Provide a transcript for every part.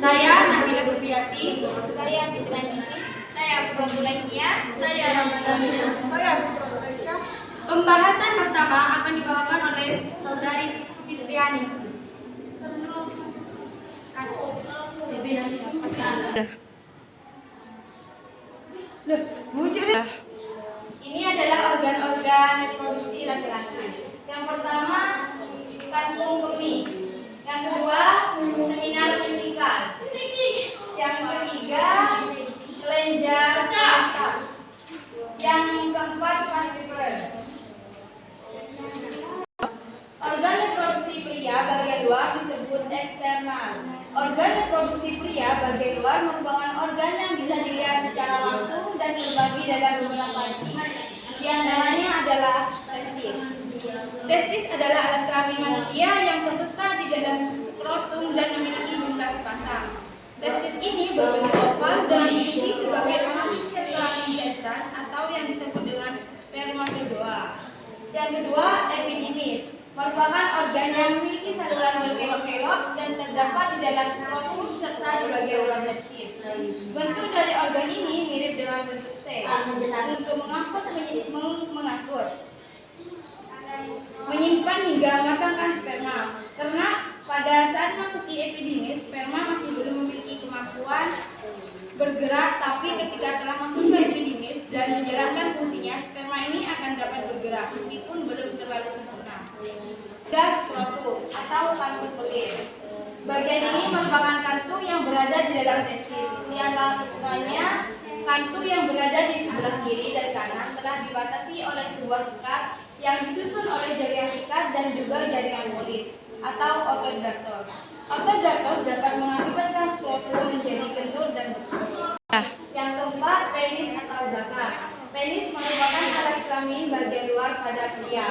Saya Nabila Gurbiati. Saya Fitri Nisi. Saya Pratulainnya. Saya Ramadhania. Saya Fitri. Pembahasan pertama akan dibawakan oleh Saudari Fitri Nisi. Ini adalah organ-organ reproduksi laki-laki. Yang pertama, kantung kemih. Yang kedua, seminal vesikal. Yang ketiga, kelenjar prostat. Yang keempat, falciparum. Organ reproduksi pria bagian luar disebut eksternal. Organ reproduksi pria bagian luar merupakan organ yang bisa dilihat secara langsung dan terbagi dalam beberapa jenis. Di antaranya adalah testis. Testis adalah alat kelamin manusia yang terletak di dalam skrotum dan memiliki jumlah sepasang. Testis ini berbentuk oval dan diisi sebagai penghasil sel kelamin jantan atau yang disebut dengan spermatozoa. Yang kedua, epidimis, merupakan organ yang memiliki saluran berkelok-kelok dan terdapat di dalam skrotum serta di bagian luar testis. Bentuk dari organ ini mirip dengan bentuk C untuk mengatur, menyimpan hingga mematangkan sperma. Karena pada saat masuki epidimis, sperma masih belum memiliki kemampuan bergerak, tapi ketika telah masuk ke epidimis dan menjalankan fungsinya, sperma ini akan dapat bergerak meskipun belum terlalu sempurna. Gas skrotum atau kantung belir. Bagian ini merupakan kantung yang berada di dalam testis. Di antaranya, kantung yang berada di sebelah kiri dan kanan telah dibatasi oleh sebuah sekat yang disusun oleh jaringan ikat dan juga jaringan polis atau otodartos. Otodartos dapat mengakibatkan skrotum menjadi kendur dan berkurang. Yang keempat, penis atau zakar. Penis merupakan alat kelamin bagian luar pada pria.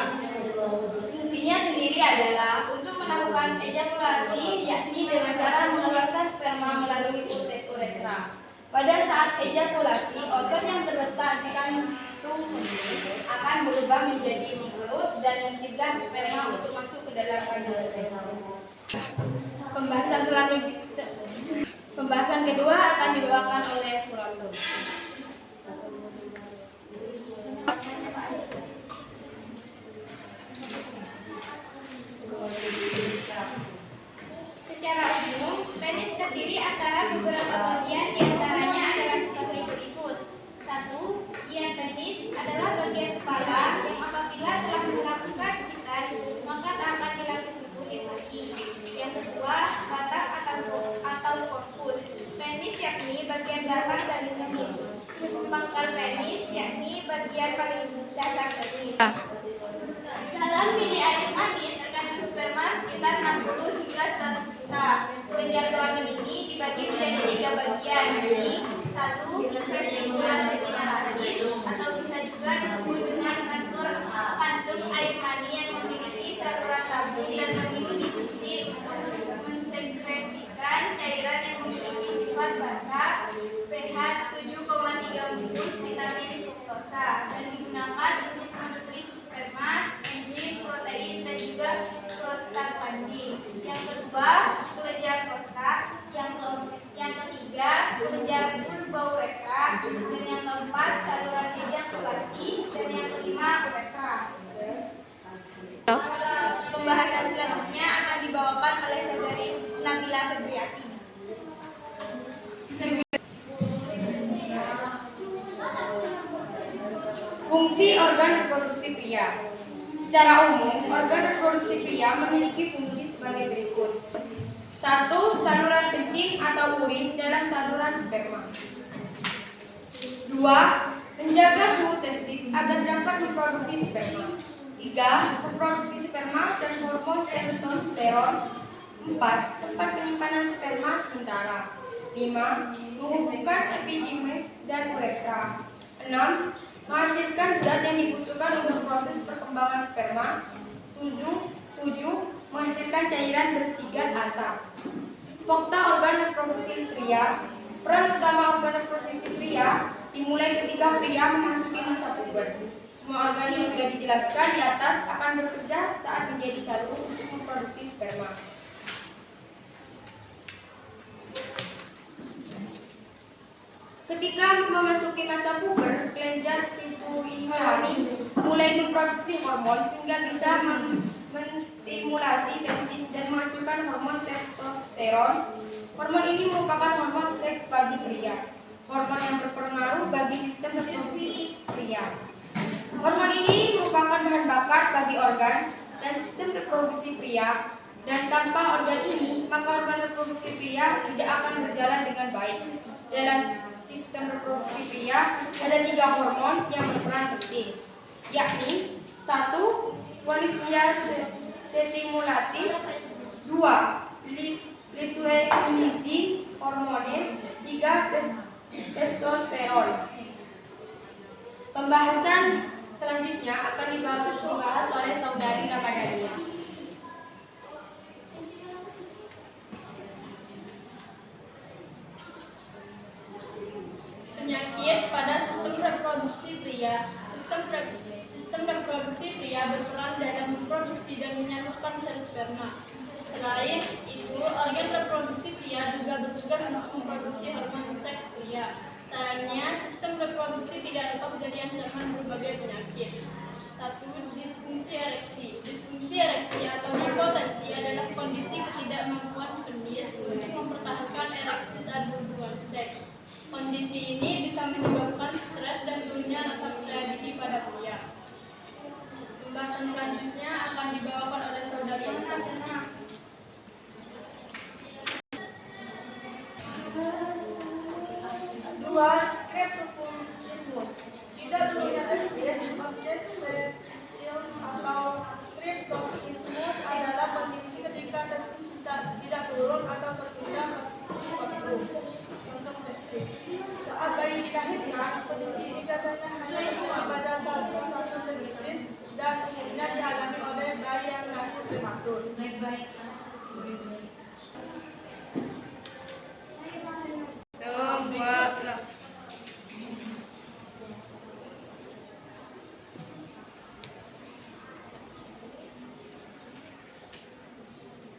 Fungsinya sendiri adalah untuk melakukan ejakulasi, yakni dengan cara mengeluarkan sperma melalui uretra. Pada saat ejakulasi, otot yang terletak di kantung akan berubah menjadi mengkerut dan mencegah sperma untuk masuk ke dalam kandungan. Pembahasan kedua akan dibawakan oleh kurator. Secara umum, penis terdiri antara beberapa bagian, diantaranya adalah sebagai berikut. 1. Gian penis adalah bagian kepala yang apabila telah melakukan gigitan, maka tak akan hilang tersebut lagi. Yang kedua, batang atau korpus. Penis yakni bagian belakang dari penis. Pangkal penis yakni bagian paling dasar penis. Dalam mili air mani terkandung sperma sekitar 60 hingga 100 juta. Kelenjar kelamin ini dibagi menjadi 3 bagian, yakni 1. Vesicula seminalis atau bisa juga disebut dengan kantung air mani yang memiliki saluran tabung dan memiliki fungsi untuk mensekresikan cairan yang memiliki sifat basah, pH 7,3 bungkus vitamin fruktosa dan digunakan untuk menutrisi sperma, enzim, protein dan juga prostaglandin. Yang kedua, kelenjar prostat. Yang ketiga, kelenjar purba-uretra. Dan yang keempat, saluran ejakulasi. Dan yang kelima, uretra. Pembahasan selanjutnya akan dibawakan oleh Saudari Nabila Gurbiati. Fungsi organ reproduksi pria. Secara umum, organ reproduksi pria memiliki fungsi sebagai berikut. 1. Saluran kencing atau urin dalam saluran sperma. 2. Menjaga suhu testis agar dapat memproduksi sperma. 3. Memproduksi sperma dan hormon testosteron. 4. Tempat penyimpanan sperma sementara. 5. Menghubungkan epidimis dan uretra. 6. Menghasilkan zat yang dibutuhkan untuk proses perkembangan sperma. 7. Menghasilkan cairan bersigat asam. Fakta organ reproduksi pria. Peran utama organ reproduksi pria dimulai ketika pria memasuki masa puber. Semua organ yang sudah dijelaskan di atas akan bekerja saat menjadi satu untuk memproduksi sperma. Ketika memasuki masa puber, kelenjar pituitari mulai memproduksi hormon sehingga bisa menstimulasi testis dan menghasilkan hormon testosteron. Hormon ini merupakan hormon seks bagi pria. Hormon yang berpengaruh bagi sistem reproduksi pria. Hormon ini merupakan bahan bakar bagi organ dan sistem reproduksi pria. Dan tanpa organ ini, maka organ reproduksi pria tidak akan berjalan dengan baik. Dalam sistem reproduksi pria ada 3 hormon yang berperan penting, yakni 1. Polystia stimulatis, 2. Luteinizing hormone, 3. Testosteron. Pembahasan selanjutnya akan dibahas oleh Saudari Ramadhania. Penyakit pada sistem reproduksi pria. Sistem reproduksi pria berperan dalam memproduksi dan menyalurkan sel sperma. Selain itu, organ reproduksi pria juga bertugas untuk memproduksi hormon seks pria. Sayangnya, sistem reproduksi tidak lepas dari ancaman berbagai penyakit. 1. Disfungsi ereksi. Disfungsi ereksi atau impotensi adalah kondisi ketidakmampuan penis untuk mempertahankan ereksi saat berhubungan seks. Kondisi ini bisa menyebabkan stres dan turunnya rasa percaya diri pada pria. Pembahasan selanjutnya akan dibawakan oleh Saudari Anissa. 2. Kriptofunkismus. Tidak turunnya testis, progestium atau kriptofunkismus adalah kondisi ketika testis tidak turun atau tertunda konstruksi kondom untuk testis. Saat bayi dilahirkan, kondisi ini biasanya hanya terjadi pada satu testis dan umumnya dialami oleh bayi yang lahir prematur.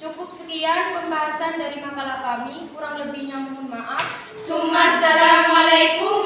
Cukup sekian pembahasan dari makalah kami, kurang lebihnya mohon maaf. Assalamualaikum